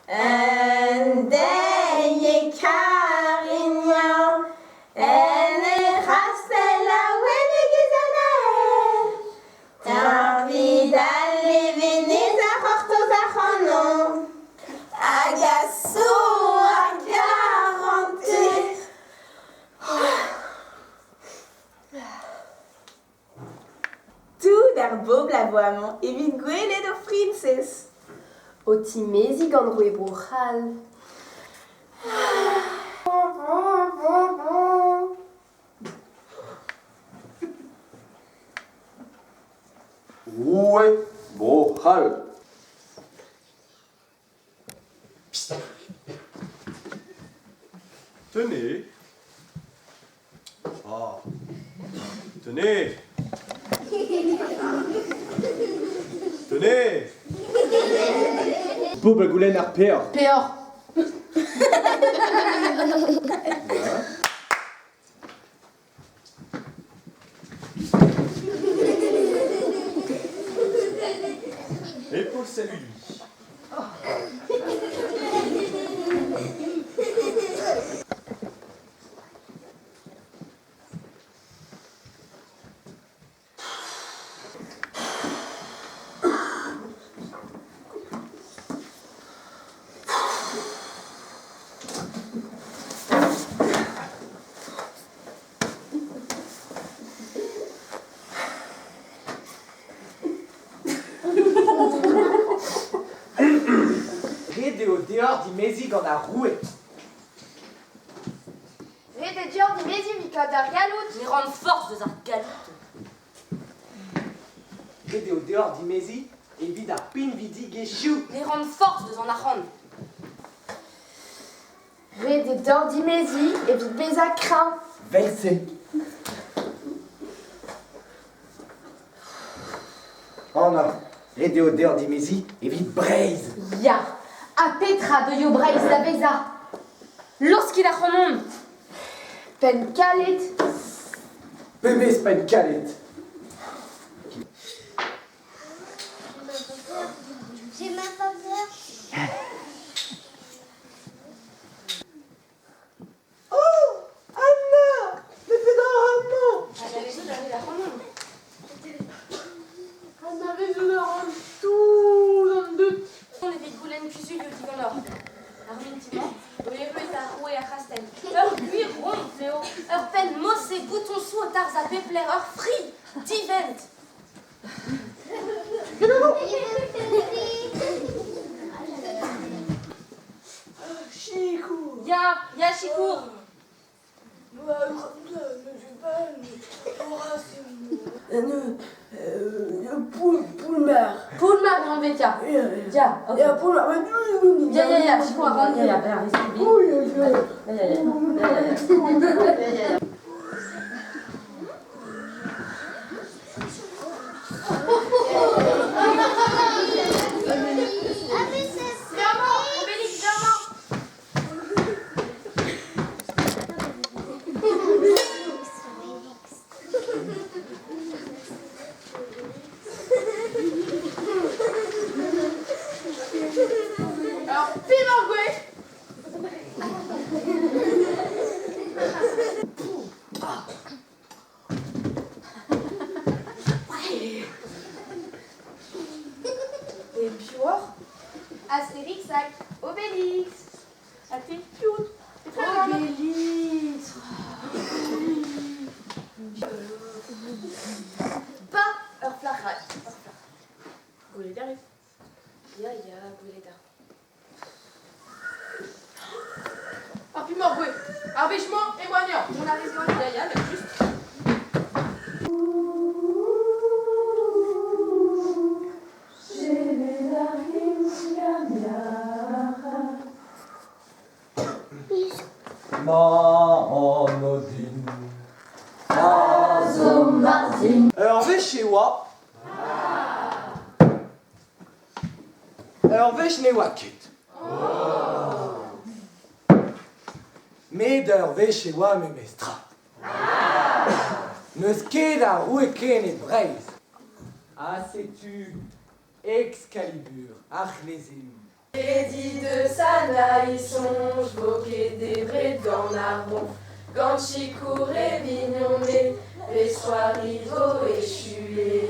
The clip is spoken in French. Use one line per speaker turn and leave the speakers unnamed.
En dei carignan, en rastella wene gizanael. Tarvidal leveneza hortozachono. Agasso agarante. Tout der beau blavoiement evit gwele do princes.
O timezi gant roe brochal.
Roue brochal. Tenez. Ah. Tenez. Tenez. Boube goulen ar peor.
Peor.
Et pour celui-là.
Rede au dehors dimezi gant ar rouet.
Rede dior dimezi vikad ar galout.
Les rendre force de ar galout.
Rede au dehors dimezi evit ar pin vidi gechiou.
Les rendre force de ar rand.
Rede dior dimezi evit beza kran.
Velse. Oh non. Rede au dehors dimezi evit breiz.
Ya. A petra de yo breiz da beza.
Lorsqu'il a remond.
Pen kalet.
Pebez pen kalet.
J'ai même pas peur.
Oh Anna. Ne fais dans Anna.
La maison d'aller la remond.
On avait vu leur tout dans le doute.
On les vit goulen cusu le divan or. Armintima, au héros est à rouer à Rastel. Heure cuir rond, Léo. Heure peine mossé, bouton sous au tarz à pépler. Heure frit, divent.
Chico.
Ya Chicour.
Poulmer.
Poulmar grand bétia. Ya, ok.
Ja, Poulmer.
Ya, Chicour, ya,
Alors, Pimorgoué.
Et Pior. Astérix avec Obélix. Ah, t'es cute. C'est très bien.
Obélix.
Pas heure flachal. Goulet d'arrêt. Ya, goulet d'arrêt.
Alors, Pimorgoué. Arbêchement et moignant.
On a raison, ya, mais juste.
Odin. Hervé chez wa. Hervé chez Wakit. Mais d'Hervé chez wa me mestra. Ne ket a roueken et breiz. Ah, sais-tu, Excalibur, Archléséum.
Et dit de ça.
là y songe, voquet des vrais dans l'arron, quand chicour et vignon, mais les soirs rivaux échués.